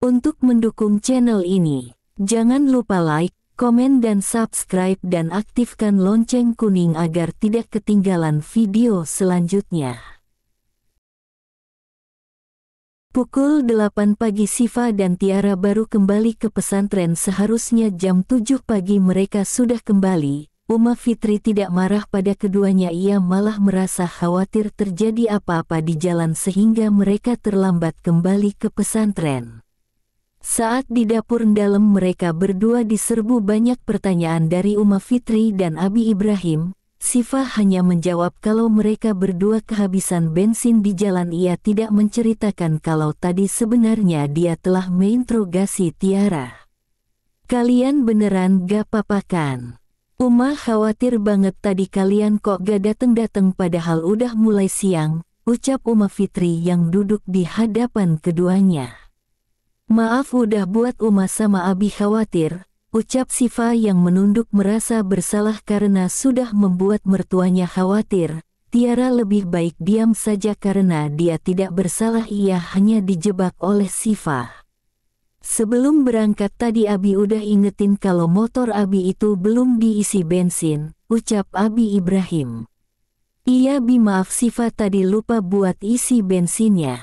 Untuk mendukung channel ini, jangan lupa like, komen dan subscribe dan aktifkan lonceng kuning agar tidak ketinggalan video selanjutnya. Pukul 8 pagi Syifa dan Tiara baru kembali ke pesantren. Seharusnya jam 7 pagi mereka sudah kembali. Uma Fitri tidak marah pada keduanya, ia malah merasa khawatir terjadi apa-apa di jalan sehingga mereka terlambat kembali ke pesantren. Saat di dapur dalam mereka berdua diserbu banyak pertanyaan dari Uma Fitri dan Abi Ibrahim. Syifa hanya menjawab kalau mereka berdua kehabisan bensin di jalan. Ia tidak menceritakan kalau tadi sebenarnya dia telah menginterogasi Tiara. "Kalian beneran gak apa-apa kan? Uma khawatir banget tadi kalian kok gak dateng-dateng padahal udah mulai siang," ucap Uma Fitri yang duduk di hadapan keduanya. "Maaf udah buat Uma sama Abi khawatir," ucap Syifa yang menunduk merasa bersalah karena sudah membuat mertuanya khawatir. Tiara lebih baik diam saja karena dia tidak bersalah, ia hanya dijebak oleh Syifa. "Sebelum berangkat tadi Abi udah ingetin kalau motor Abi itu belum diisi bensin," ucap Abi Ibrahim. "Iya Bi, maaf Syifa tadi lupa buat isi bensinnya."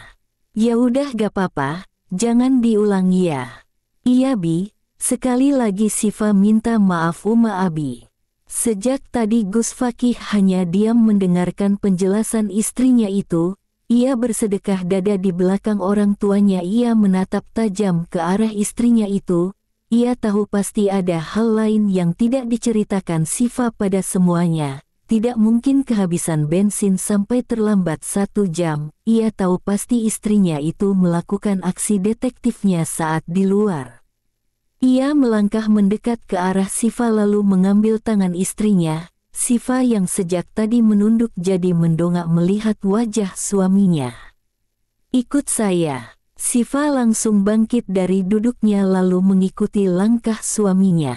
"Ya udah gak apa-apa, jangan diulang ya." "Iya Bi." Sekali lagi Syifa minta maaf Uma Abi. Sejak tadi Gus Fakih hanya diam mendengarkan penjelasan istrinya itu. Ia bersedekah dada di belakang orang tuanya. Ia menatap tajam ke arah istrinya itu. Ia tahu pasti ada hal lain yang tidak diceritakan Syifa pada semuanya. Tidak mungkin kehabisan bensin sampai terlambat 1 jam. Ia tahu pasti istrinya itu melakukan aksi detektifnya saat di luar. Ia melangkah mendekat ke arah Syifa lalu mengambil tangan istrinya. Syifa yang sejak tadi menunduk jadi mendongak melihat wajah suaminya. "Ikut saya." Syifa langsung bangkit dari duduknya lalu mengikuti langkah suaminya.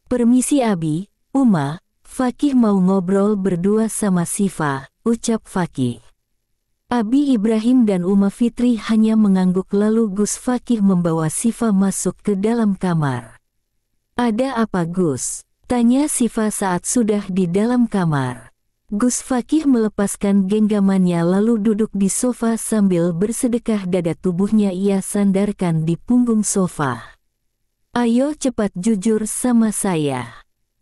"Permisi Abi, Uma, Fakih mau ngobrol berdua sama Syifa," ucap Fakih. Abi Ibrahim dan Uma Fitri hanya mengangguk lalu Gus Fakih membawa Syifa masuk ke dalam kamar. "Ada apa Gus?" tanya Syifa saat sudah di dalam kamar. Gus Fakih melepaskan genggamannya lalu duduk di sofa sambil bersedekah dada, tubuhnya ia sandarkan di punggung sofa. "Ayo cepat jujur sama saya,"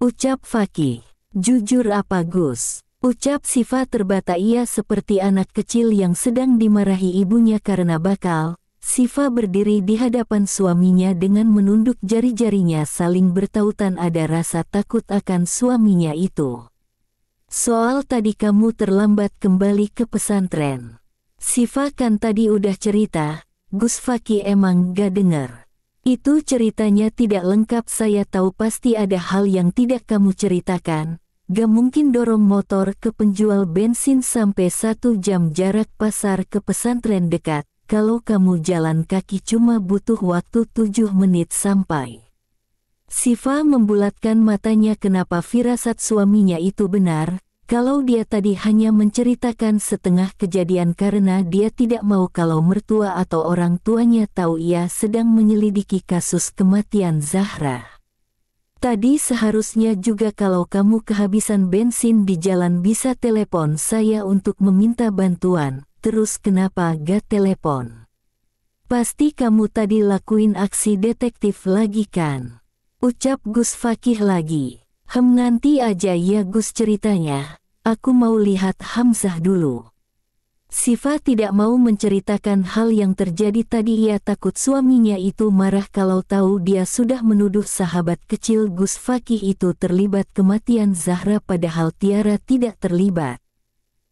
ucap Fakih. "Jujur apa Gus?" ucap Syifa terbata. Ia seperti anak kecil yang sedang dimarahi ibunya karena bakal. Syifa berdiri di hadapan suaminya dengan menunduk jari-jarinya saling bertautan, ada rasa takut akan suaminya itu. "Soal tadi kamu terlambat kembali ke pesantren. Syifa kan tadi udah cerita." Gus Fakih emang gak denger. "Itu ceritanya tidak lengkap, saya tahu pasti ada hal yang tidak kamu ceritakan. Gak mungkin dorong motor ke penjual bensin sampai 1 jam, jarak pasar ke pesantren dekat. Kalau kamu jalan kaki cuma butuh waktu 7 menit sampai." Syifa membulatkan matanya, kenapa firasat suaminya itu benar. Kalau dia tadi hanya menceritakan setengah kejadian karena dia tidak mau kalau mertua atau orang tuanya tahu ia sedang menyelidiki kasus kematian Zahra. "Tadi seharusnya juga kalau kamu kehabisan bensin di jalan bisa telepon saya untuk meminta bantuan, terus kenapa gak telepon? Pasti kamu tadi lakuin aksi detektif lagi kan?" ucap Gus Fakih lagi. Nanti aja ya Gus ceritanya, aku mau lihat Hamzah dulu." Syifa tidak mau menceritakan hal yang terjadi tadi. Ia takut suaminya itu marah kalau tahu dia sudah menuduh sahabat kecil Gus Fakih itu terlibat kematian Zahra padahal Tiara tidak terlibat.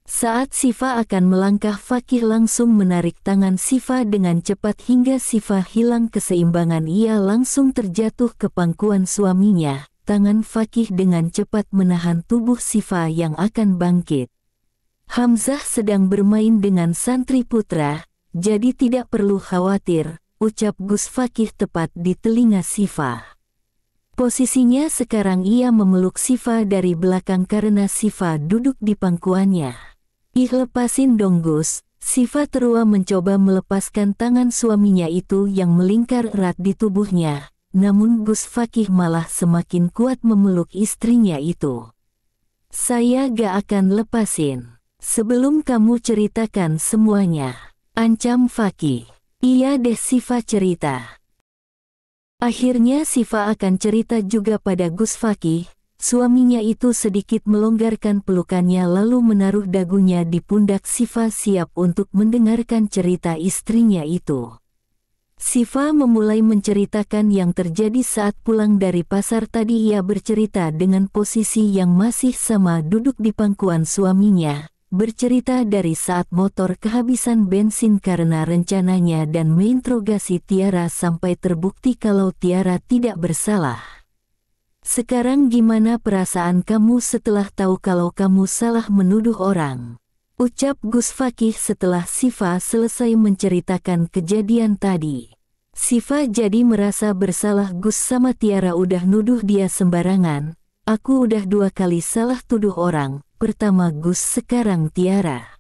Saat Syifa akan melangkah, Fakih langsung menarik tangan Syifa dengan cepat hingga Syifa hilang keseimbangan. Ia langsung terjatuh ke pangkuan suaminya. Tangan Fakih dengan cepat menahan tubuh Syifa yang akan bangkit. "Hamzah sedang bermain dengan santri putra, jadi tidak perlu khawatir," ucap Gus Fakih tepat di telinga Syifa. Posisinya sekarang ia memeluk Syifa dari belakang karena Syifa duduk di pangkuannya. "Ih lepasin dong Gus," Sifa terua mencoba melepaskan tangan suaminya itu yang melingkar erat di tubuhnya, namun Gus Fakih malah semakin kuat memeluk istrinya itu. "Saya gak akan lepasin sebelum kamu ceritakan semuanya," ancam Fakih. "Iya deh," Sifa cerita. Akhirnya Sifa akan cerita juga pada Gus Fakih. Suaminya itu sedikit melonggarkan pelukannya lalu menaruh dagunya di pundak Sifa siap untuk mendengarkan cerita istrinya itu. Sifa memulai menceritakan yang terjadi saat pulang dari pasar tadi. Ia bercerita dengan posisi yang masih sama duduk di pangkuan suaminya. Bercerita dari saat motor kehabisan bensin karena rencananya dan menginterogasi Tiara sampai terbukti kalau Tiara tidak bersalah. "Sekarang gimana perasaan kamu setelah tahu kalau kamu salah menuduh orang?" ucap Gus Fakih setelah Sifa selesai menceritakan kejadian tadi. Sifa jadi merasa bersalah. "Gus sama Tiara udah nuduh dia sembarangan. Aku udah 2 kali salah tuduh orang, pertama Gus sekarang Tiara.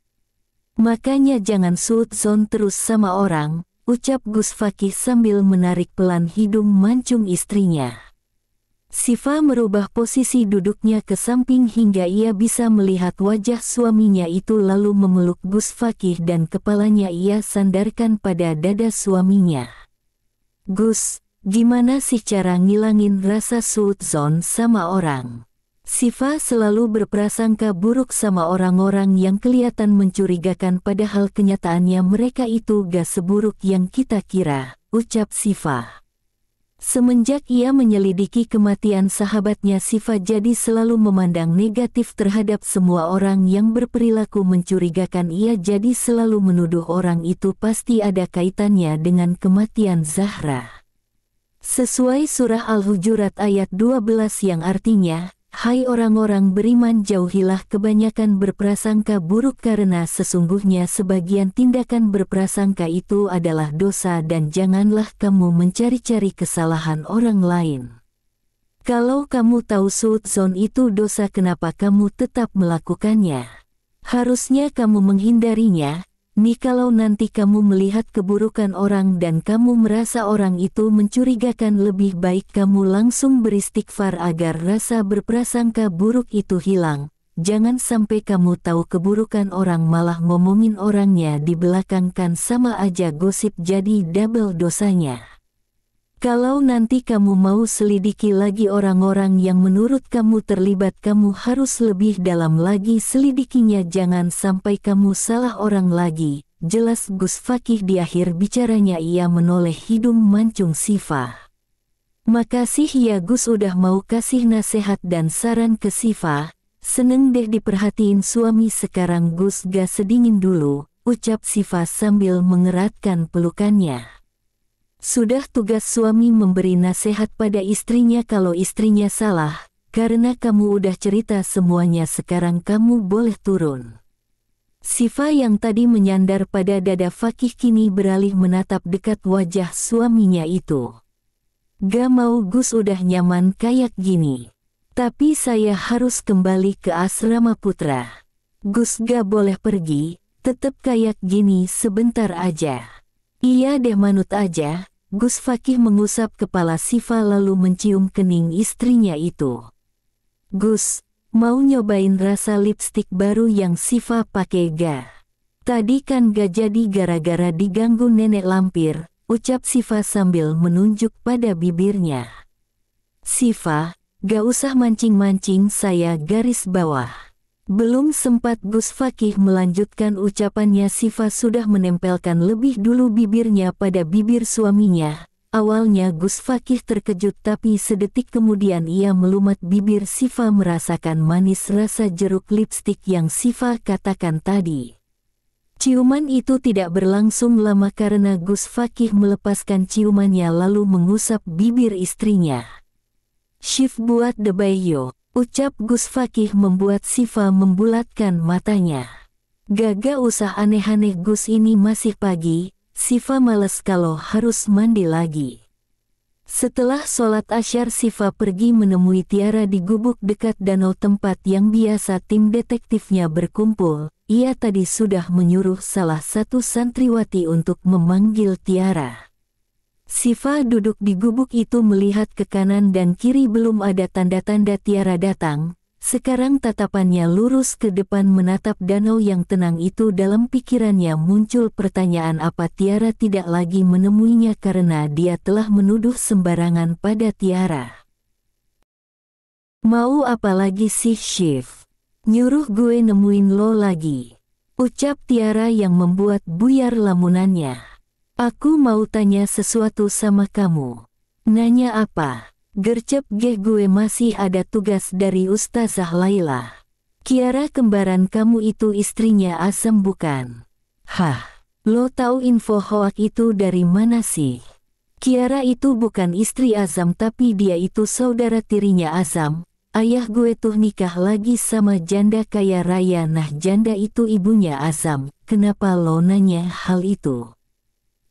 Makanya jangan suudzon terus sama orang," ucap Gus Fakih sambil menarik pelan hidung mancung istrinya. Sifa merubah posisi duduknya ke samping hingga ia bisa melihat wajah suaminya itu lalu memeluk Gus Fakih dan kepalanya ia sandarkan pada dada suaminya. "Gus, gimana sih cara ngilangin rasa suudzon sama orang?" Sifa selalu berprasangka buruk sama orang-orang yang kelihatan mencurigakan padahal kenyataannya mereka itu gak seburuk yang kita kira, ucap Sifa. Semenjak ia menyelidiki kematian sahabatnya, Sifa jadi selalu memandang negatif terhadap semua orang yang berperilaku mencurigakan. Ia jadi selalu menuduh orang itu pasti ada kaitannya dengan kematian Zahra. Sesuai surah Al-Hujurat ayat 12 yang artinya, "Hai orang-orang beriman, jauhilah kebanyakan berprasangka buruk karena sesungguhnya sebagian tindakan berprasangka itu adalah dosa dan janganlah kamu mencari-cari kesalahan orang lain. Kalau kamu tahu suudzon itu dosa, kenapa kamu tetap melakukannya? Harusnya kamu menghindarinya. Nih kalau nanti kamu melihat keburukan orang dan kamu merasa orang itu mencurigakan, lebih baik kamu langsung beristighfar agar rasa berprasangka buruk itu hilang. Jangan sampai kamu tahu keburukan orang malah ngomongin orangnya di belakang, kan sama aja gosip, jadi double dosanya. Kalau nanti kamu mau selidiki lagi orang-orang yang menurut kamu terlibat, kamu harus lebih dalam lagi selidikinya, jangan sampai kamu salah orang lagi," jelas Gus Fakih di akhir bicaranya. Ia menoleh hidung mancung Sifa. "Makasih ya Gus udah mau kasih nasihat dan saran ke Sifa. Seneng deh diperhatiin suami sekarang Gus, gak sedingin dulu," ucap Sifa sambil mengeratkan pelukannya. Sudah tugas suami memberi nasihat pada istrinya kalau istrinya salah. Karena kamu udah cerita semuanya, sekarang kamu boleh turun. Sifa yang tadi menyandar pada dada Fakih kini beralih menatap dekat wajah suaminya itu. "Gak mau Gus, udah nyaman kayak gini. Tapi saya harus kembali ke asrama putra. Gus gak boleh pergi, tetep kayak gini sebentar aja." "Iya deh, manut aja." Gus Fakih mengusap kepala Sifa lalu mencium kening istrinya itu. "Gus, mau nyobain rasa lipstik baru yang Sifa pakai ga? Tadi kan gak jadi gara-gara diganggu nenek lampir," ucap Sifa sambil menunjuk pada bibirnya. "Sifa, gak usah mancing-mancing, saya garis bawah." Belum sempat Gus Fakih melanjutkan ucapannya, Sifa sudah menempelkan lebih dulu bibirnya pada bibir suaminya. Awalnya Gus Fakih terkejut, tapi sedetik kemudian ia melumat bibir Sifa merasakan manis rasa jeruk lipstik yang Sifa katakan tadi. Ciuman itu tidak berlangsung lama karena Gus Fakih melepaskan ciumannya lalu mengusap bibir istrinya. "Shift buat the bayo," ucap Gus Fakih membuat Sifa membulatkan matanya. "Gak usah aneh-aneh Gus, ini masih pagi, Sifa males kalau harus mandi lagi." Setelah sholat asyar, Siva pergi menemui Tiara di gubuk dekat danau tempat yang biasa tim detektifnya berkumpul. Ia tadi sudah menyuruh salah satu santriwati untuk memanggil Tiara. Siva duduk di gubuk itu melihat ke kanan dan kiri, belum ada tanda-tanda Tiara datang. Sekarang tatapannya lurus ke depan menatap danau yang tenang itu. Dalam pikirannya muncul pertanyaan, apa Tiara tidak lagi menemuinya karena dia telah menuduh sembarangan pada Tiara. Mau apa lagi sih Shiv? Nyuruh gue nemuin lo lagi, ucap Tiara yang membuat buyar lamunannya. Aku mau tanya sesuatu sama kamu. Nanya apa? Gercep gue masih ada tugas dari Ustazah Laila. Kiara kembaran kamu itu istrinya Azam bukan? Hah, lo tahu info hoak itu dari mana sih? Kiara itu bukan istri Azam, tapi dia itu saudara tirinya Azam. Ayah gue tuh nikah lagi sama janda kaya raya. Nah, janda itu ibunya Azam. Kenapa lo nanya hal itu?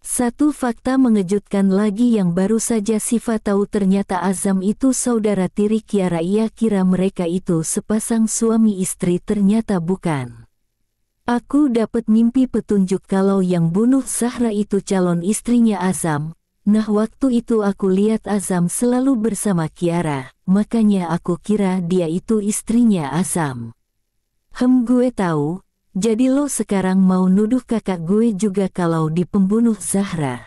Satu fakta mengejutkan lagi yang baru saja Siva tahu, ternyata Azam itu saudara tiri Kiara. Ia kira mereka itu sepasang suami istri, ternyata bukan. Aku dapat mimpi petunjuk kalau yang bunuh Zahra itu calon istrinya Azam. Nah, waktu itu aku lihat Azam selalu bersama Kiara, makanya aku kira dia itu istrinya Azam. Gue tahu. Jadi lo sekarang mau nuduh kakak gue juga kalau di pembunuh Zahra?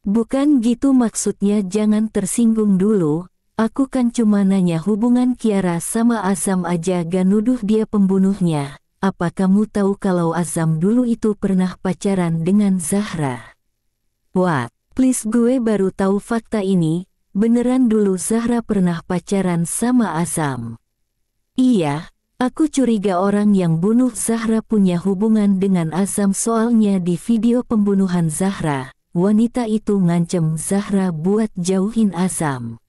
Bukan gitu maksudnya, jangan tersinggung dulu. Aku kan cuma nanya hubungan Kiara sama Azam aja, gak nuduh dia pembunuhnya. Apa kamu tahu kalau Azam dulu itu pernah pacaran dengan Zahra? Wah, please, gue baru tahu fakta ini. Beneran dulu Zahra pernah pacaran sama Azam? Iya. Aku curiga orang yang bunuh Zahra punya hubungan dengan Azam, soalnya di video pembunuhan Zahra, wanita itu ngancem Zahra buat jauhin Azam.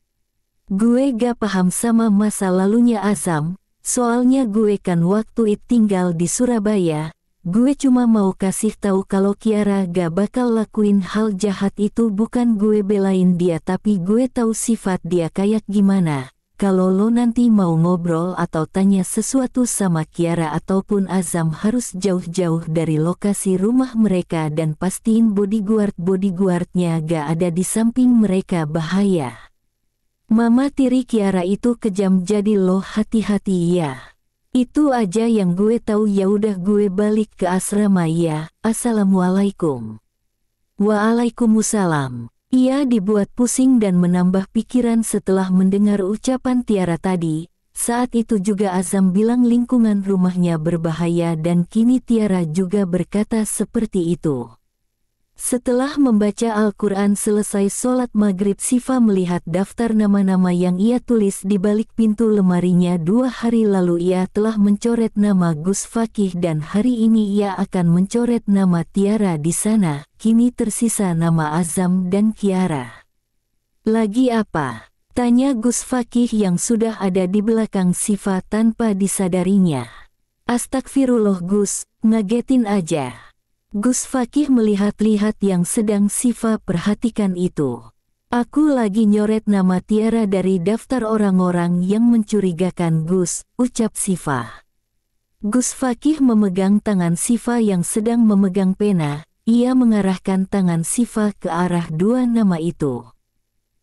Gue gak paham sama masa lalunya Azam, soalnya gue kan waktu itu tinggal di Surabaya. Gue cuma mau kasih tahu kalau Kiara gak bakal lakuin hal jahat itu. Bukan gue belain dia, tapi gue tahu sifat dia kayak gimana. Kalau lo nanti mau ngobrol atau tanya sesuatu sama Kiara ataupun Azam, harus jauh-jauh dari lokasi rumah mereka dan pastiin bodyguardnya gak ada di samping mereka, bahaya. Mama tiri Kiara itu kejam, jadi lo hati-hati ya. Itu aja yang gue tahu. Ya udah, gue balik ke asrama ya. Assalamualaikum. Waalaikumsalam. Ia dibuat pusing dan menambah pikiran setelah mendengar ucapan Tiara tadi. Saat itu juga Azam bilang lingkungan rumahnya berbahaya dan kini Tiara juga berkata seperti itu. Setelah membaca Al-Quran selesai sholat maghrib, Siva melihat daftar nama-nama yang ia tulis di balik pintu lemarinya. 2 hari lalu ia telah mencoret nama Gus Fakih dan hari ini ia akan mencoret nama Tiara di sana. Kini tersisa nama Azam dan Kiara. Lagi apa? Tanya Gus Fakih yang sudah ada di belakang Siva tanpa disadarinya. Astagfirullah Gus, ngagetin aja. Gus Fakih melihat-lihat yang sedang Siva perhatikan itu. Aku lagi nyoret nama Tiara dari daftar orang-orang yang mencurigakan Gus, ucap Siva. Gus Fakih memegang tangan Siva yang sedang memegang pena. Ia mengarahkan tangan Siva ke arah 2 nama itu.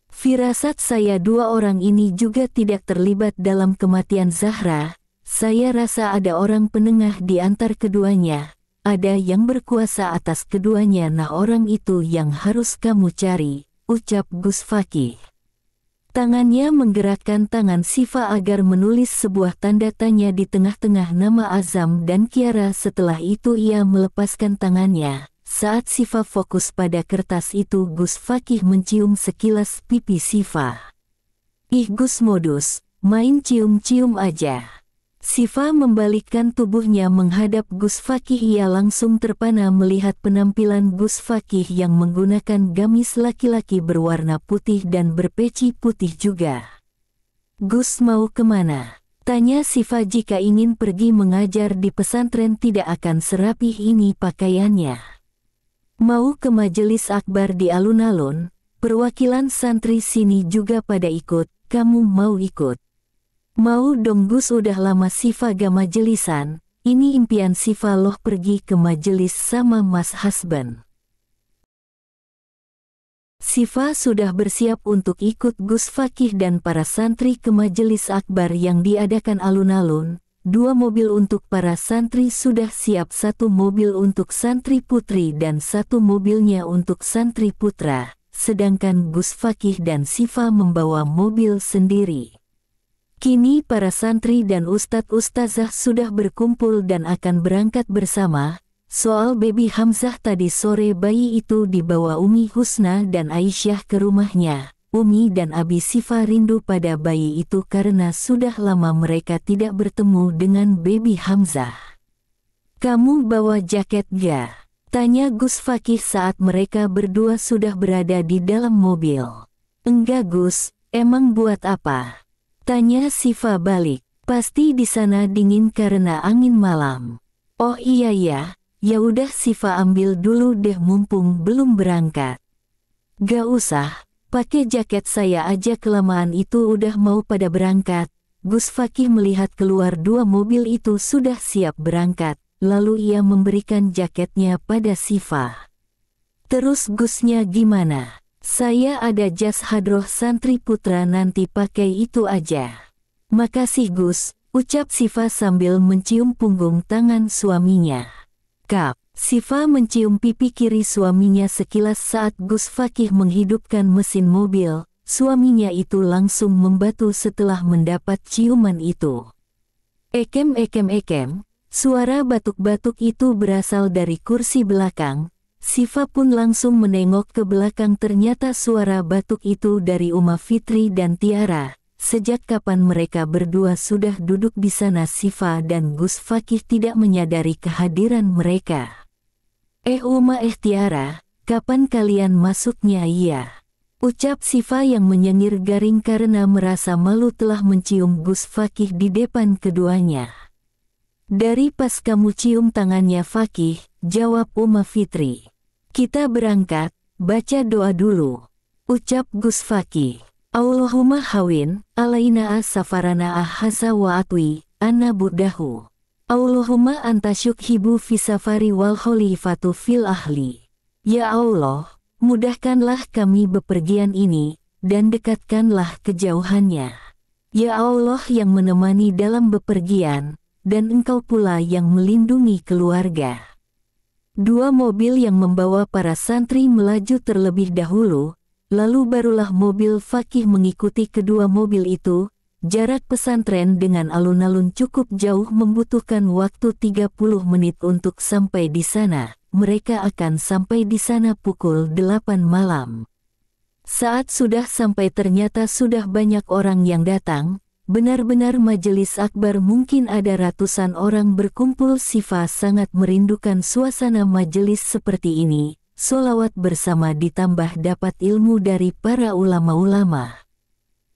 Firasat saya 2 orang ini juga tidak terlibat dalam kematian Zahra. Saya rasa ada orang penengah di antar keduanya. Ada yang berkuasa atas keduanya. Nah, orang itu yang harus kamu cari, ucap Gus Fakih. Tangannya menggerakkan tangan Siva agar menulis sebuah tanda tanya di tengah-tengah nama Azam dan Kiara. Setelah itu ia melepaskan tangannya. Saat Siva fokus pada kertas itu, Gus Fakih mencium sekilas pipi Siva. Ih Gus, modus, main cium-cium aja. Siva membalikkan tubuhnya menghadap Gus Fakih. Ia langsung terpana melihat penampilan Gus Fakih yang menggunakan gamis laki-laki berwarna putih dan berpeci putih juga. Gus mau kemana? Tanya Siva. Jika ingin pergi mengajar di pesantren tidak akan serapih ini pakaiannya. Mau ke majelis akbar di alun-alun. perwakilan santri sini juga pada ikut, kamu mau ikut? Mau dong Gus, udah lama Siva gak majelisan, ini impian Siva loh pergi ke majelis sama Mas Hasban. Siva sudah bersiap untuk ikut Gus Fakih dan para santri ke majelis akbar yang diadakan alun-alun. 2 mobil untuk para santri sudah siap, 1 mobil untuk santri putri dan 1 mobilnya untuk santri putra. Sedangkan Gus Fakih dan Siva membawa mobil sendiri. Kini para santri dan ustadz-ustazah sudah berkumpul dan akan berangkat bersama. Soal Baby Hamzah, tadi sore bayi itu dibawa Umi Husna dan Aisyah ke rumahnya. Umi dan Abi Siva rindu pada bayi itu karena sudah lama mereka tidak bertemu dengan Baby Hamzah. Kamu bawa jaket gak? Tanya Gus Fakih saat mereka berdua sudah berada di dalam mobil. Enggak Gus, emang buat apa? Tanya Siva balik. Pasti di sana dingin karena angin malam. Oh iya ya. Ya udah Siva ambil dulu deh mumpung belum berangkat. Gak usah, pakai jaket saya aja, kelamaan itu udah mau pada berangkat. Gus Fakih melihat keluar 2 mobil itu sudah siap berangkat, lalu ia memberikan jaketnya pada Siva. Terus Gusnya gimana? Saya ada jas hadroh santri putra, nanti pakai itu aja. Makasih Gus, ucap Siva sambil mencium punggung tangan suaminya. Kap, Siva mencium pipi kiri suaminya sekilas saat Gus Fakih menghidupkan mesin mobil. Suaminya itu langsung membatu setelah mendapat ciuman itu. Ekem, suara batuk-batuk itu berasal dari kursi belakang. Siva pun langsung menengok ke belakang, ternyata suara batuk itu dari Uma Fitri dan Tiara. Sejak kapan mereka berdua sudah duduk di sana? Siva dan Gus Fakih tidak menyadari kehadiran mereka. Uma Tiara, kapan kalian masuknya? Iya, ucap Siva yang menyengir garing karena merasa malu telah mencium Gus Fakih di depan keduanya. Dari pas kamu cium tangannya Fakih, jawab Uma Fitri. Kita berangkat, baca doa dulu, ucap Gus Fakih. Allahumma hawin, alaina as-safarana ahasa wa atwi, anna burdahu. Allahumma anta syukhibu fisafari wal khalifatu fil ahli. Ya Allah, mudahkanlah kami bepergian ini, dan dekatkanlah kejauhannya. Ya Allah yang menemani dalam bepergian, dan Engkau pula yang melindungi keluarga. 2 mobil yang membawa para santri melaju terlebih dahulu, lalu barulah mobil Fakih mengikuti kedua mobil itu. Jarak pesantren dengan alun-alun cukup jauh, membutuhkan waktu 30 menit untuk sampai di sana. Mereka akan sampai di sana pukul 8 malam. Saat sudah sampai ternyata sudah banyak orang yang datang. Benar-benar majelis akbar, mungkin ada ratusan orang berkumpul. Siva sangat merindukan suasana majelis seperti ini. Sholawat bersama ditambah dapat ilmu dari para ulama-ulama.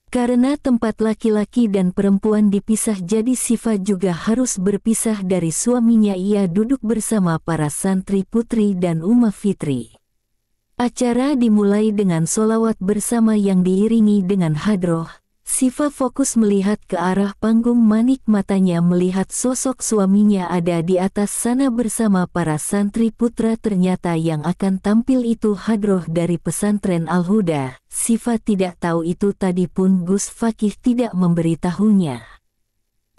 Karena tempat laki-laki dan perempuan dipisah, jadi Siva juga harus berpisah dari suaminya. Ia duduk bersama para santri putri dan Uma Fitri. Acara dimulai dengan sholawat bersama yang diiringi dengan hadroh. Siva fokus melihat ke arah panggung, manik matanya melihat sosok suaminya ada di atas sana bersama para santri putra. Ternyata yang akan tampil itu hadroh dari pesantren Al-Huda. Siva tidak tahu itu tadi pun Gus Fakih tidak memberitahunya.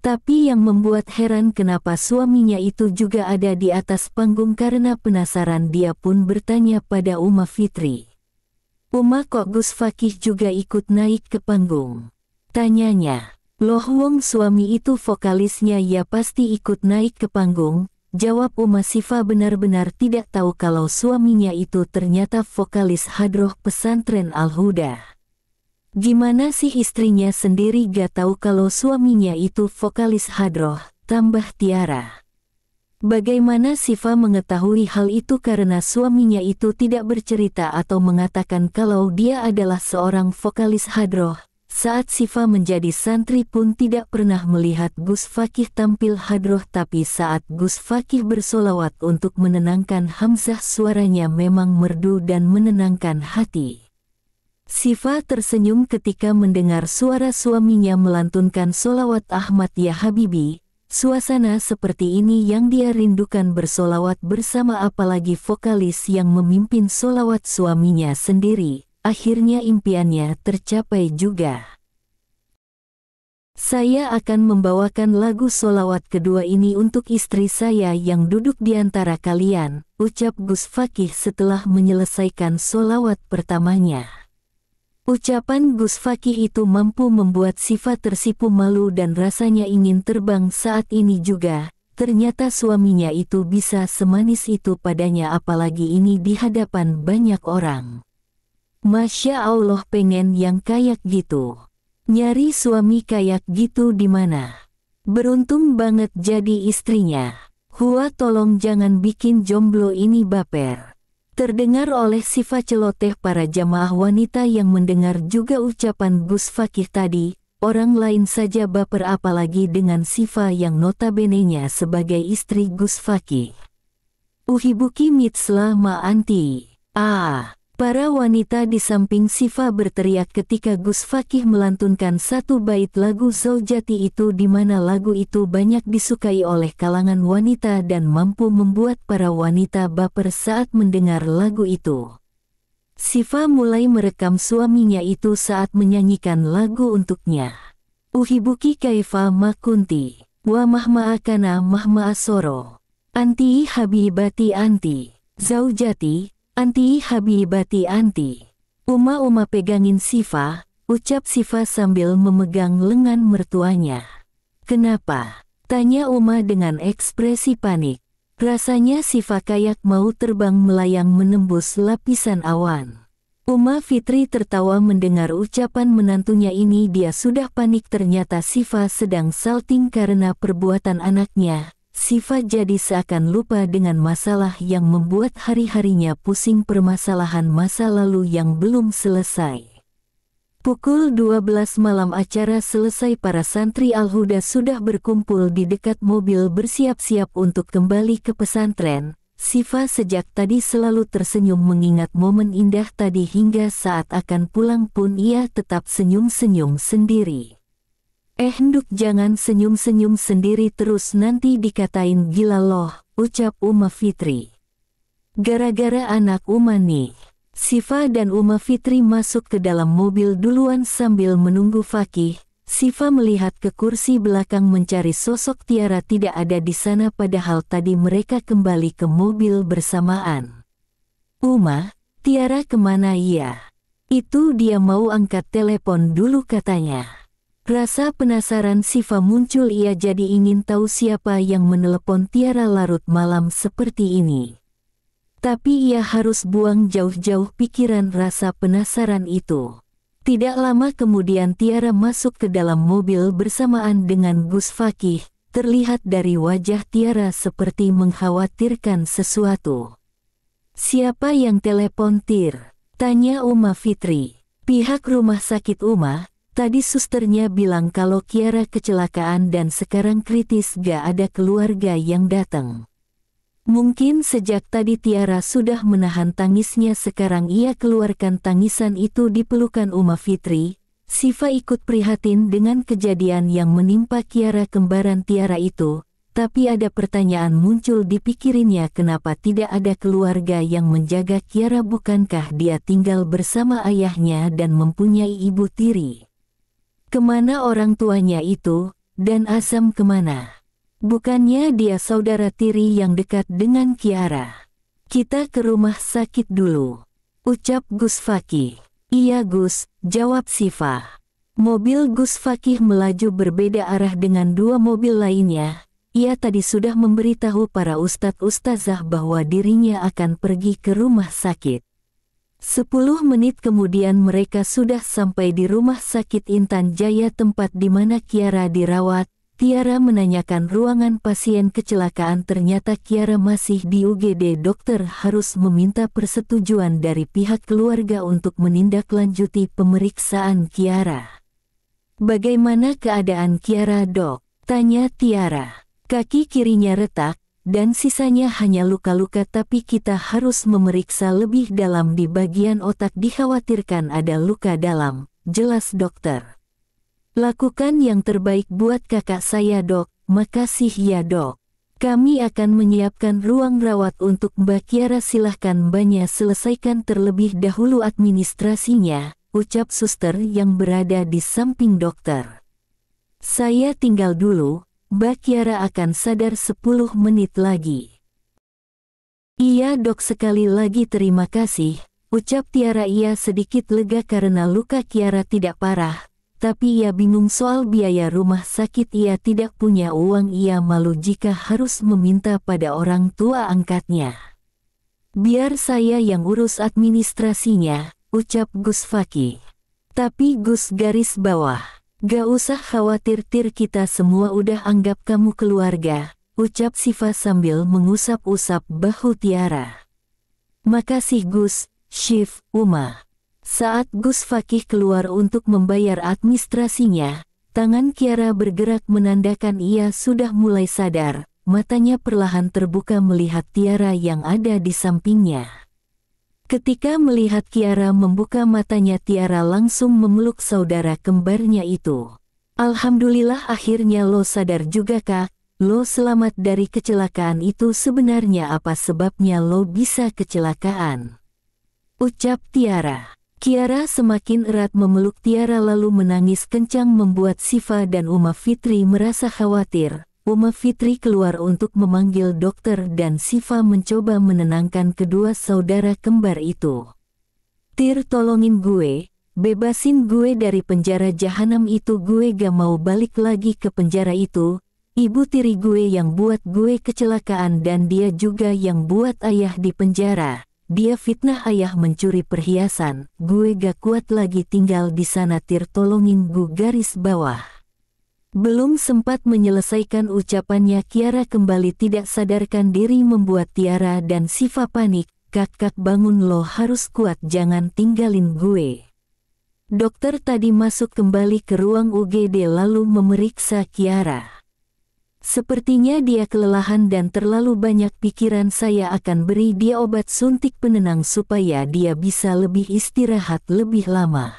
Tapi yang membuat heran kenapa suaminya itu juga ada di atas panggung. Karena penasaran dia pun bertanya pada Uma Fitri. Uma, kok Gus Fakih juga ikut naik ke panggung? Tanyanya. Loh, wong suami itu vokalisnya, ya pasti ikut naik ke panggung, jawab Uma. Siva benar-benar tidak tahu kalau suaminya itu ternyata vokalis hadroh pesantren Al-Huda. Gimana sih istrinya sendiri gak tahu kalau suaminya itu vokalis hadroh, tambah Tiara. Bagaimana Siva mengetahui hal itu? Karena suaminya itu tidak bercerita atau mengatakan kalau dia adalah seorang vokalis hadroh. Saat Siva menjadi santri pun tidak pernah melihat Gus Fakih tampil hadroh, tapi saat Gus Fakih bersolawat untuk menenangkan Hamzah, suaranya memang merdu dan menenangkan hati. Sifa tersenyum ketika mendengar suara suaminya melantunkan sholawat Ahmad ya Habibi. Suasana seperti ini yang dia rindukan, bersolawat bersama, apalagi vokalis yang memimpin sholawat suaminya sendiri. Akhirnya impiannya tercapai juga. Saya akan membawakan lagu sholawat kedua ini untuk istri saya yang duduk di antara kalian, ucap Gus Fakih setelah menyelesaikan sholawat pertamanya. Ucapan Gus Fakih itu mampu membuat Sifa tersipu malu dan rasanya ingin terbang saat ini juga. Ternyata suaminya itu bisa semanis itu padanya, apalagi ini di hadapan banyak orang. Masya Allah, pengen yang kayak gitu. Nyari suami kayak gitu di mana? Beruntung banget jadi istrinya. Hua, tolong jangan bikin jomblo ini baper. Terdengar oleh Sifa celoteh para jamaah wanita yang mendengar juga ucapan Gus Fakih tadi. Orang lain saja baper, apalagi dengan Sifa yang notabene-nya sebagai istri Gus Fakih. Uhibuki mitsla ma anti. Para wanita di samping Sifa berteriak ketika Gus Fakih melantunkan satu bait lagu Zaujati itu, di mana lagu itu banyak disukai oleh kalangan wanita dan mampu membuat para wanita baper saat mendengar lagu itu. Sifa mulai merekam suaminya itu saat menyanyikan lagu untuknya. Uhibuki kaifa makunti, wa mahma akana mahma asoro. Anti habibati anti, zaujati, anti habibati anti. Uma pegangin Sifa, ucap Sifa sambil memegang lengan mertuanya. Kenapa? Tanya Uma dengan ekspresi panik. Rasanya Sifa kayak mau terbang melayang menembus lapisan awan. Uma Fitri tertawa mendengar ucapan menantunya ini. Dia sudah panik, ternyata Sifa sedang salting karena perbuatan anaknya. Sifa jadi seakan lupa dengan masalah yang membuat hari-harinya pusing, permasalahan masa lalu yang belum selesai. Pukul 12 malam acara selesai, para santri Al-Huda sudah berkumpul di dekat mobil bersiap-siap untuk kembali ke pesantren. Sifa sejak tadi selalu tersenyum mengingat momen indah tadi, hingga saat akan pulang pun ia tetap senyum-senyum sendiri. Nduk, jangan senyum-senyum sendiri terus, nanti dikatain gila loh, ucap Uma Fitri. Gara-gara anak Uma nih. Sifa dan Uma Fitri masuk ke dalam mobil duluan sambil menunggu Fakih. Sifa melihat ke kursi belakang mencari sosok Tiara, tidak ada di sana padahal tadi mereka kembali ke mobil bersamaan. Uma, Tiara kemana ya? Itu dia mau angkat telepon dulu katanya. Rasa penasaran Sifa muncul, ia jadi ingin tahu siapa yang menelepon Tiara larut malam seperti ini. Tapi ia harus buang jauh-jauh pikiran rasa penasaran itu. Tidak lama kemudian Tiara masuk ke dalam mobil bersamaan dengan Gus Fakih. Terlihat dari wajah Tiara seperti mengkhawatirkan sesuatu. Siapa yang telepon Tir? Tanya Uma Fitri. Pihak rumah sakit Uma. Tadi susternya bilang kalau Kiara kecelakaan dan sekarang kritis, gak ada keluarga yang datang. Mungkin sejak tadi Tiara sudah menahan tangisnya, sekarang ia keluarkan tangisan itu di pelukan Uma Fitri. Sifa ikut prihatin dengan kejadian yang menimpa Kiara kembaran Tiara itu, tapi ada pertanyaan muncul di pikirannya, kenapa tidak ada keluarga yang menjaga Kiara? Bukankah dia tinggal bersama ayahnya dan mempunyai ibu tiri? Kemana orang tuanya itu, dan Azam kemana? Bukannya dia saudara tiri yang dekat dengan Kiara? Kita ke rumah sakit dulu, ucap Gus Fakih. Iya Gus, jawab Sifa. Mobil Gus Fakih melaju berbeda arah dengan dua mobil lainnya. Ia tadi sudah memberitahu para ustadz-ustazah bahwa dirinya akan pergi ke rumah sakit. 10 menit kemudian mereka sudah sampai di rumah sakit Intan Jaya, tempat di mana Kiara dirawat. Tiara menanyakan ruangan pasien kecelakaan, ternyata Kiara masih di UGD. Dokter harus meminta persetujuan dari pihak keluarga untuk menindaklanjuti pemeriksaan Kiara. Bagaimana keadaan Kiara, Dok? Tanya Tiara. Kaki kirinya retak, dan sisanya hanya luka-luka, tapi kita harus memeriksa lebih dalam di bagian otak, dikhawatirkan ada luka dalam, jelas dokter. Lakukan yang terbaik buat kakak saya, Dok. Makasih ya, Dok. Kami akan menyiapkan ruang rawat untuk Mbak Kiara, silahkan Mbaknya selesaikan terlebih dahulu administrasinya, ucap suster yang berada di samping dokter. Saya tinggal dulu, Mbak Kiara akan sadar 10 menit lagi. Iya Dok, sekali lagi terima kasih, ucap Tiara. Ia sedikit lega karena luka Kiara tidak parah, tapi ia bingung soal biaya rumah sakit. Ia tidak punya uang, ia malu jika harus meminta pada orang tua angkatnya. Biar saya yang urus administrasinya, ucap Gus Fakih. Tapi Gus garis bawah. Gak usah khawatir Tir, kita semua udah anggap kamu keluarga, ucap Siva sambil mengusap-usap bahu Tiara. Makasih Gus, Syif, Uma. Saat Gus Fakih keluar untuk membayar administrasinya, tangan Kiara bergerak menandakan ia sudah mulai sadar. Matanya perlahan terbuka melihat Tiara yang ada di sampingnya. Ketika melihat Kiara membuka matanya, Tiara langsung memeluk saudara kembarnya itu. Alhamdulillah, akhirnya lo sadar juga Kak. Lo selamat dari kecelakaan itu. Sebenarnya apa sebabnya lo bisa kecelakaan? Ucap Tiara. Kiara semakin erat memeluk Tiara lalu menangis kencang membuat Siva dan Uma Fitri merasa khawatir. Uma Fitri keluar untuk memanggil dokter dan Siva mencoba menenangkan kedua saudara kembar itu. Tir, tolongin gue, bebasin gue dari penjara jahanam itu. Gue gak mau balik lagi ke penjara itu. Ibu tiri gue yang buat gue kecelakaan dan dia juga yang buat ayah di penjara. Dia fitnah ayah mencuri perhiasan. Gue gak kuat lagi tinggal di sana Tir, tolongin gue garis bawah. Belum sempat menyelesaikan ucapannya, Kiara kembali tidak sadarkan diri membuat Tiara dan Siva panik. Kak bangun, lo harus kuat, jangan tinggalin gue. Dokter tadi masuk kembali ke ruang UGD lalu memeriksa Kiara. Sepertinya dia kelelahan dan terlalu banyak pikiran. Saya akan beri dia obat suntik penenang supaya dia bisa lebih istirahat lebih lama.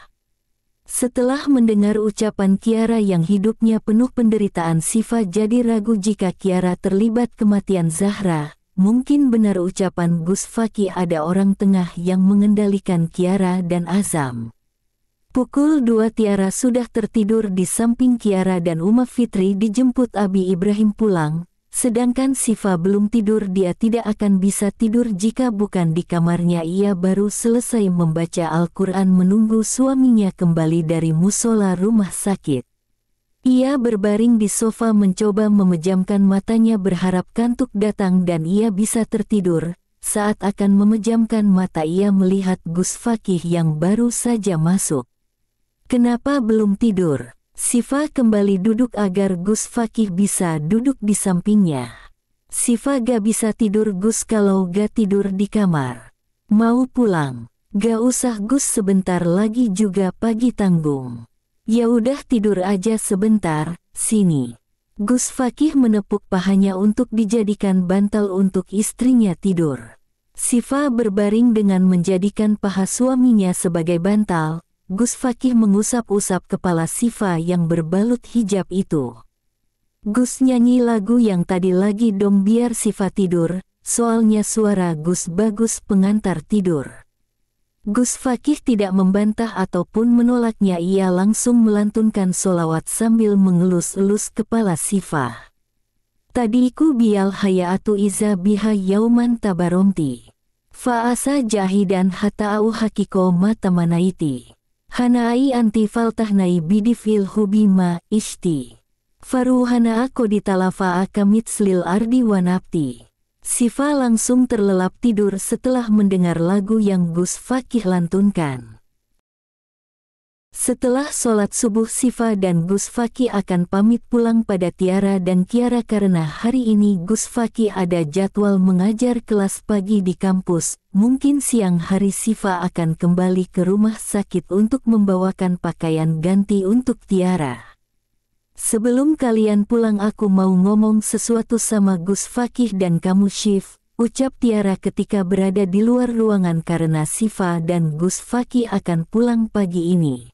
Setelah mendengar ucapan Kiara yang hidupnya penuh penderitaan, Siva jadi ragu jika Kiara terlibat kematian Zahra. Mungkin benar ucapan Gus Fakih, ada orang tengah yang mengendalikan Kiara dan Azam. Pukul 2 Tiara sudah tertidur di samping Kiara dan Uma Fitri dijemput Abi Ibrahim pulang. Sedangkan Siva belum tidur. Dia tidak akan bisa tidur jika bukan di kamarnya. Ia baru selesai membaca Al-Quran menunggu suaminya kembali dari musola rumah sakit. Ia berbaring di sofa mencoba memejamkan matanya berharap kantuk datang dan ia bisa tertidur. Saat akan memejamkan mata ia melihat Gus Fakih yang baru saja masuk. Kenapa belum tidur? Siva kembali duduk agar Gus Fakih bisa duduk di sampingnya. Siva gak bisa tidur Gus kalau gak tidur di kamar. Mau pulang? Gak usah Gus, sebentar lagi juga pagi tanggung. Ya udah tidur aja sebentar, sini. Gus Fakih menepuk pahanya untuk dijadikan bantal untuk istrinya tidur. Siva berbaring dengan menjadikan paha suaminya sebagai bantal. Gus Fakih mengusap-usap kepala Siva yang berbalut hijab itu. Gus nyanyi lagu yang tadi lagi dong biar Siva tidur, soalnya suara Gus bagus pengantar tidur. Gus Fakih tidak membantah ataupun menolaknya, ia langsung melantunkan sholawat sambil mengelus-elus kepala Siva. Tadiku bial hayatu iza biha yauman tabaromti. Fa'asa jahidan hata'au hakiko matamanaiti. Hanai anti faltahnai bidifil hubima ishti. Faruhana ako ditalafa akamit slil ardi wanapti. Siva langsung terlelap tidur setelah mendengar lagu yang Gus Fakih lantunkan. Setelah sholat subuh, Siva dan Gus Fakih akan pamit pulang pada Tiara dan Kiara karena hari ini Gus Fakih ada jadwal mengajar kelas pagi di kampus. Mungkin siang hari Siva akan kembali ke rumah sakit untuk membawakan pakaian ganti untuk Tiara. Sebelum kalian pulang aku mau ngomong sesuatu sama Gus Fakih dan kamu Syif, ucap Tiara ketika berada di luar ruangan karena Siva dan Gus Fakih akan pulang pagi ini.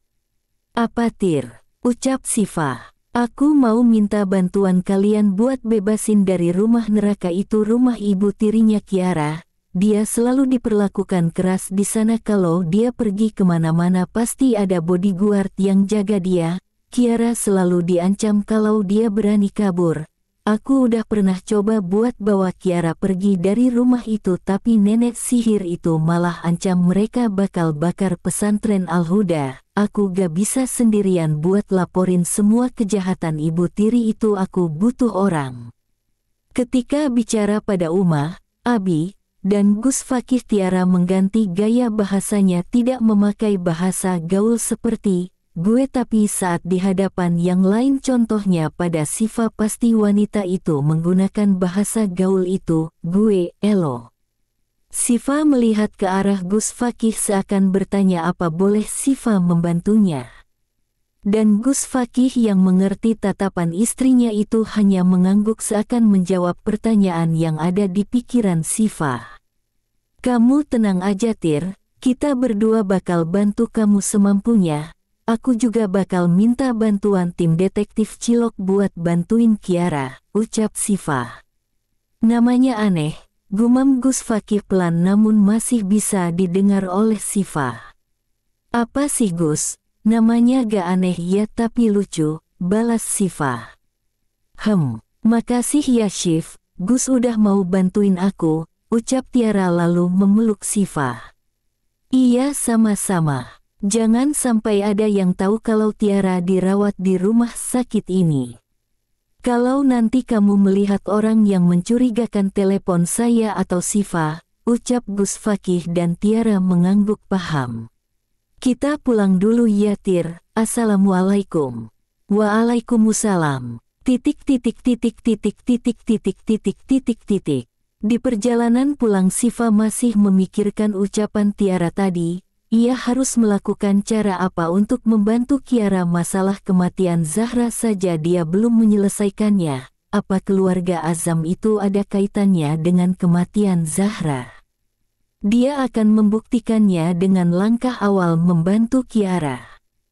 Apa Tir? Ucap Siva. Aku mau minta bantuan kalian buat bebasin dari rumah neraka itu rumah ibu tirinya Kiara. Dia selalu diperlakukan keras di sana kalau dia pergi kemana-mana pasti ada bodyguard yang jaga dia. Kiara selalu diancam kalau dia berani kabur. Aku udah pernah coba buat bawa Kiara pergi dari rumah itu tapi nenek sihir itu malah ancam mereka bakal bakar pesantren Al-Huda. Aku gak bisa sendirian buat laporin semua kejahatan ibu tiri itu aku butuh orang. Ketika bicara pada Uma, Abi, dan Gus Fakih Tiara mengganti gaya bahasanya tidak memakai bahasa gaul seperti gue tapi saat di hadapan yang lain contohnya pada Siva pasti wanita itu menggunakan bahasa gaul itu, gue, elo. Siva melihat ke arah Gus Fakih seakan bertanya apa boleh Siva membantunya. Dan Gus Fakih yang mengerti tatapan istrinya itu hanya mengangguk seakan menjawab pertanyaan yang ada di pikiran Siva. Kamu tenang aja Tir, kita berdua bakal bantu kamu semampunya. Aku juga bakal minta bantuan tim detektif Cilok buat bantuin Kiara, ucap Siva. Namanya aneh, gumam Gus Fakih pelan namun masih bisa didengar oleh Siva. Apa sih Gus? Namanya gak aneh ya tapi lucu, balas Siva. Makasih ya Syif, Gus udah mau bantuin aku, ucap Tiara lalu memeluk Siva. Iya sama-sama. Jangan sampai ada yang tahu kalau Tiara dirawat di rumah sakit ini. Kalau nanti kamu melihat orang yang mencurigakan telepon saya atau Siva, ucap Gus Fakih dan Tiara mengangguk paham. Kita pulang dulu ya Tir, Assalamualaikum. Waalaikumsalam. Di perjalanan pulang Siva masih memikirkan ucapan Tiara tadi. Ia harus melakukan cara apa untuk membantu Kiara masalah kematian Zahra saja dia belum menyelesaikannya. Apa keluarga Azam itu ada kaitannya dengan kematian Zahra? Dia akan membuktikannya dengan langkah awal membantu Kiara.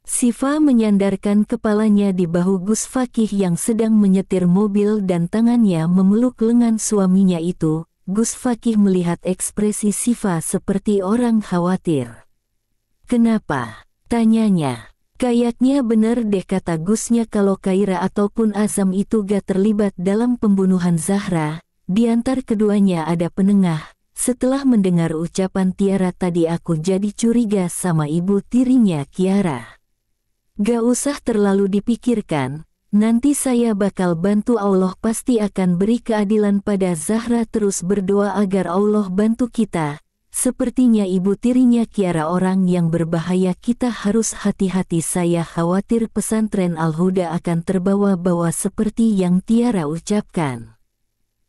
Siva menyandarkan kepalanya di bahu Gus Fakih yang sedang menyetir mobil dan tangannya memeluk lengan suaminya itu. Gus Fakih melihat ekspresi Siva seperti orang khawatir. Kenapa? Tanyanya. Kayaknya bener deh kata Gusnya kalau Kaira ataupun Azam itu gak terlibat dalam pembunuhan Zahra. Di antar keduanya ada penengah. Setelah mendengar ucapan Tiara tadi aku jadi curiga sama ibu tirinya Kiara. Gak usah terlalu dipikirkan. Nanti saya bakal bantu Allah pasti akan beri keadilan pada Zahra terus berdoa agar Allah bantu kita. Sepertinya ibu tirinya Kiara orang yang berbahaya kita harus hati-hati saya khawatir pesantren Al-Huda akan terbawa-bawa seperti yang Tiara ucapkan.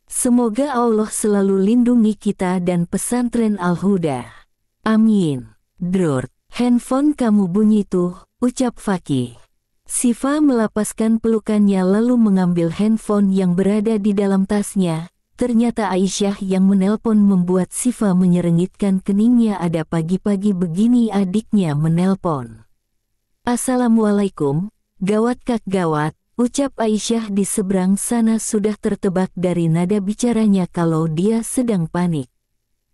Semoga Allah selalu lindungi kita dan pesantren Al-Huda. Amin. Dror, handphone kamu bunyi tuh, ucap Fakih. Siva melepaskan pelukannya lalu mengambil handphone yang berada di dalam tasnya. Ternyata Aisyah yang menelpon membuat Siva menyerengitkan keningnya ada pagi-pagi begini adiknya menelpon. Assalamualaikum, gawat kak gawat, ucap Aisyah di seberang sana sudah tertebak dari nada bicaranya kalau dia sedang panik.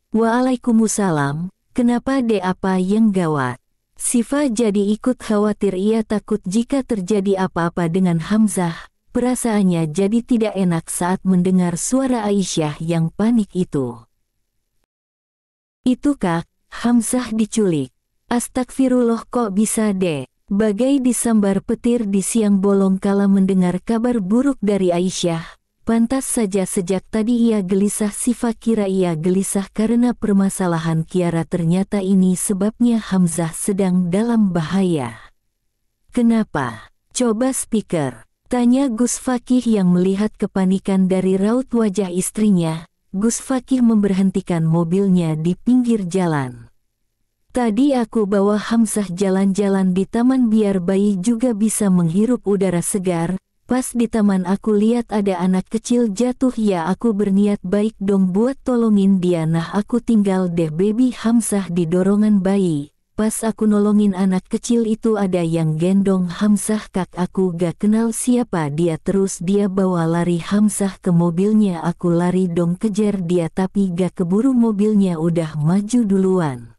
Waalaikumsalam, kenapa dek apa yang gawat? Siva jadi ikut khawatir ia takut jika terjadi apa-apa dengan Hamzah. Perasaannya jadi tidak enak saat mendengar suara Aisyah yang panik itu. Itu kak, Hamzah diculik. Astagfirullah kok bisa dek. Bagai disambar petir di siang bolong kala mendengar kabar buruk dari Aisyah. Pantas saja sejak tadi ia gelisah Siva kira ia gelisah karena permasalahan Kiara ternyata ini sebabnya Hamzah sedang dalam bahaya. Kenapa? Coba speaker. Tanya Gus Fakih yang melihat kepanikan dari raut wajah istrinya. Gus Fakih memberhentikan mobilnya di pinggir jalan. Tadi aku bawa Hamzah jalan-jalan di taman biar bayi juga bisa menghirup udara segar. Pas di taman aku lihat ada anak kecil jatuh, ya aku berniat baik dong buat tolongin dia. Nah aku tinggal deh baby Hamzah di dorongan bayi. Pas aku nolongin anak kecil itu ada yang gendong Hamzah, kak aku gak kenal siapa dia, terus dia bawa lari Hamzah ke mobilnya. Aku lari dong kejar dia tapi gak keburu, mobilnya udah maju duluan.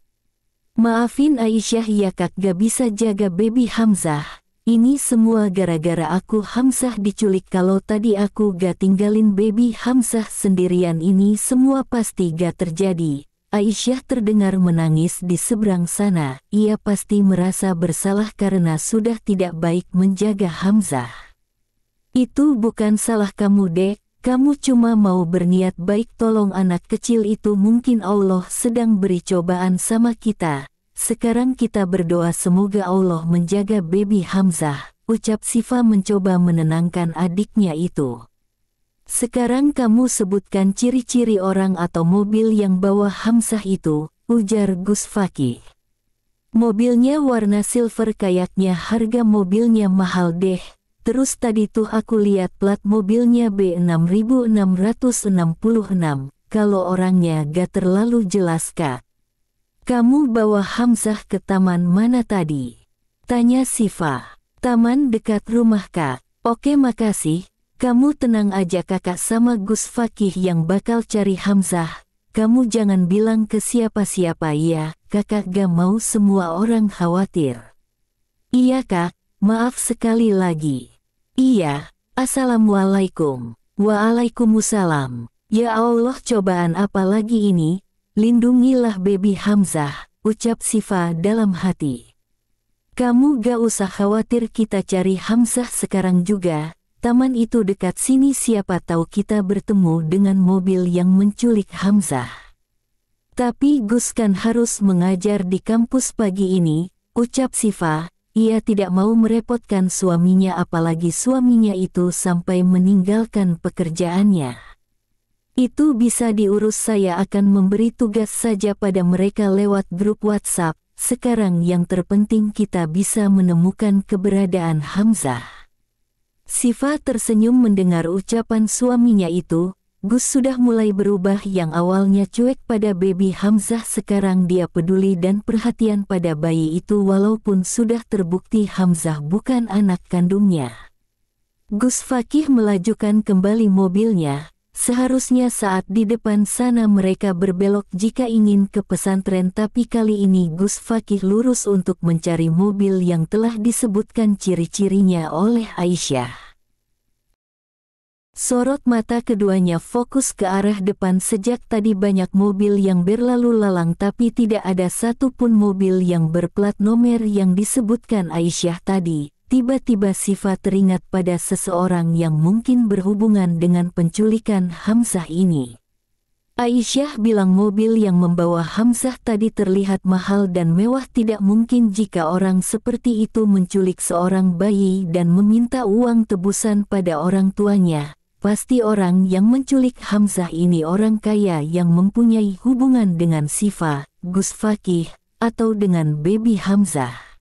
Maafin Aisyah ya kak, gak bisa jaga baby Hamzah. Ini semua gara-gara aku. Hamzah diculik, kalau tadi aku gak tinggalin baby Hamzah sendirian ini semua pasti gak terjadi. Aisyah terdengar menangis di seberang sana. Ia pasti merasa bersalah karena sudah tidak baik menjaga Hamzah. Itu bukan salah kamu dek, kamu cuma mau berniat baik tolong anak kecil itu. Mungkin Allah sedang beri cobaan sama kita. Sekarang kita berdoa semoga Allah menjaga baby Hamzah, ucap Sifa mencoba menenangkan adiknya itu. Sekarang kamu sebutkan ciri-ciri orang atau mobil yang bawa Hamzah itu, ujar Gus Fakih. Mobilnya warna silver, kayaknya harga mobilnya mahal deh. Terus tadi tuh aku lihat plat mobilnya B6666. Kalau orangnya gak terlalu jelas kak. Kamu bawa Hamzah ke taman mana tadi? Tanya Sifa. Taman dekat rumah kak. Oke makasih, kamu tenang aja, kakak sama Gus Fakih yang bakal cari Hamzah. Kamu jangan bilang ke siapa-siapa ya, kakak gak mau semua orang khawatir. Iya kak, maaf sekali lagi. Iya, assalamualaikum. Waalaikumsalam. Ya Allah, cobaan apa lagi ini? Lindungilah baby Hamzah, ucap Sifa dalam hati. Kamu gak usah khawatir, kita cari Hamzah sekarang juga. Taman itu dekat sini, siapa tahu kita bertemu dengan mobil yang menculik Hamzah. Tapi Gus kan harus mengajar di kampus pagi ini, ucap Sifa. Ia tidak mau merepotkan suaminya, apalagi suaminya itu sampai meninggalkan pekerjaannya. Itu bisa diurus, saya akan memberi tugas saja pada mereka lewat grup WhatsApp. Sekarang yang terpenting kita bisa menemukan keberadaan Hamzah. Sifa tersenyum mendengar ucapan suaminya itu. Gus sudah mulai berubah, yang awalnya cuek pada baby Hamzah sekarang dia peduli dan perhatian pada bayi itu walaupun sudah terbukti Hamzah bukan anak kandungnya. Gus Fakih melajukan kembali mobilnya. Seharusnya saat di depan sana mereka berbelok jika ingin ke pesantren, tapi kali ini Gus Fakih lurus untuk mencari mobil yang telah disebutkan ciri-cirinya oleh Aisyah. Sorot mata keduanya fokus ke arah depan. Sejak tadi banyak mobil yang berlalu lalang tapi tidak ada satupun mobil yang berplat nomor yang disebutkan Aisyah tadi. Tiba-tiba Sifa teringat pada seseorang yang mungkin berhubungan dengan penculikan Hamzah ini. Aisyah bilang mobil yang membawa Hamzah tadi terlihat mahal dan mewah. Tidak mungkin jika orang seperti itu menculik seorang bayi dan meminta uang tebusan pada orang tuanya. Pasti orang yang menculik Hamzah ini orang kaya yang mempunyai hubungan dengan Sifa, Gus Fakih, atau dengan baby Hamzah.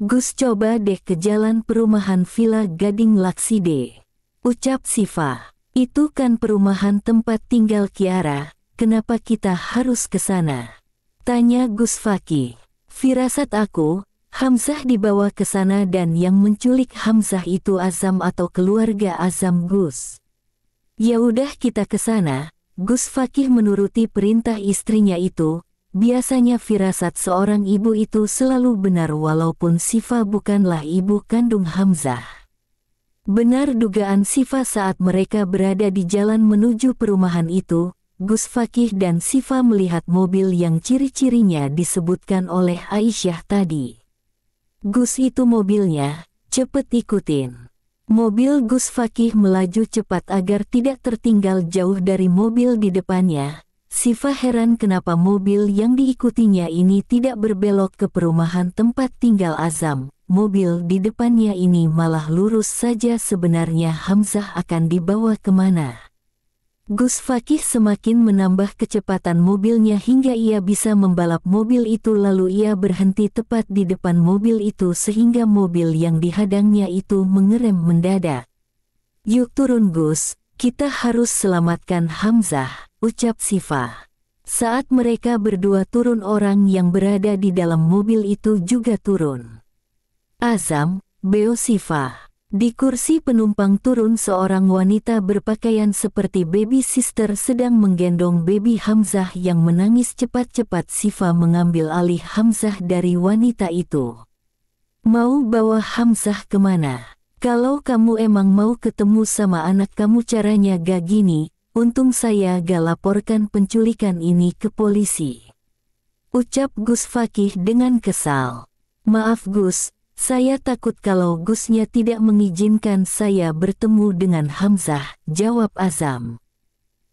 Gus, coba deh ke jalan perumahan Villa Gading Lakside, ucap Sifa. Itu kan perumahan tempat tinggal Kiara, kenapa kita harus ke sana? Tanya Gus Fakih. Firasat aku, Hamzah dibawa ke sana dan yang menculik Hamzah itu Azam atau keluarga Azam Gus. Ya udah kita ke sana. Gus Fakih menuruti perintah istrinya itu. Biasanya firasat seorang ibu itu selalu benar walaupun Sifa bukanlah ibu kandung Hamzah. Benar dugaan Sifa saat mereka berada di jalan menuju perumahan itu. Gus Fakih dan Sifa melihat mobil yang ciri-cirinya disebutkan oleh Aisyah tadi. Gus, itu mobilnya, cepet ikutin. Mobil Gus Fakih melaju cepat agar tidak tertinggal jauh dari mobil di depannya. Sifa heran kenapa mobil yang diikutinya ini tidak berbelok ke perumahan tempat tinggal Azam. Mobil di depannya ini malah lurus saja. Sebenarnya Hamzah akan dibawa kemana? Gus Fakih semakin menambah kecepatan mobilnya hingga ia bisa membalap mobil itu, lalu ia berhenti tepat di depan mobil itu sehingga mobil yang dihadangnya itu mengerem mendadak. Yuk turun Gus, kita harus selamatkan Hamzah, ucap Sifa. Saat mereka berdua turun, orang yang berada di dalam mobil itu juga turun. Azam, beo Sifa. Di kursi penumpang turun seorang wanita berpakaian seperti baby sister sedang menggendong baby Hamzah yang menangis. Cepat-cepat Sifa mengambil alih Hamzah dari wanita itu. Mau bawa Hamzah kemana? Kalau kamu emang mau ketemu sama anak kamu caranya gak gini, untung saya gak laporkan penculikan ini ke polisi. Ucap Gus Fakih dengan kesal. Maaf Gus, saya takut kalau Gusnya tidak mengizinkan saya bertemu dengan Hamzah, jawab Azam.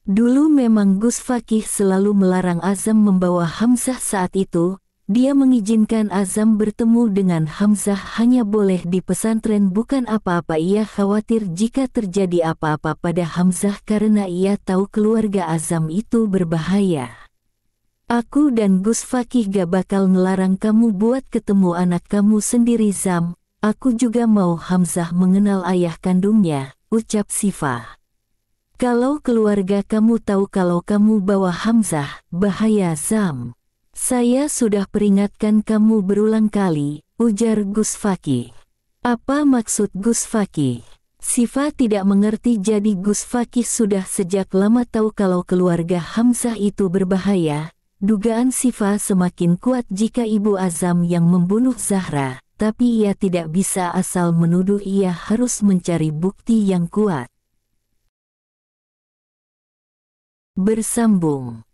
Dulu memang Gus Fakih selalu melarang Azam membawa Hamzah. Saat itu, dia mengizinkan Azam bertemu dengan Hamzah hanya boleh di pesantren, bukan apa-apa. Ia khawatir jika terjadi apa-apa pada Hamzah karena ia tahu keluarga Azam itu berbahaya. Aku dan Gus Fakih gak bakal ngelarang kamu buat ketemu anak kamu sendiri Zam. Aku juga mau Hamzah mengenal ayah kandungnya, ucap Sifa. Kalau keluarga kamu tahu kalau kamu bawa Hamzah, bahaya Zam. Saya sudah peringatkan kamu berulang kali, ujar Gus Fakih. Apa maksud Gus Fakih? Sifa tidak mengerti. Jadi Gus Fakih sudah sejak lama tahu kalau keluarga Hamzah itu berbahaya. Dugaan Sifa semakin kuat jika ibu Azam yang membunuh Zahra, tapi ia tidak bisa asal menuduh, ia harus mencari bukti yang kuat. Bersambung.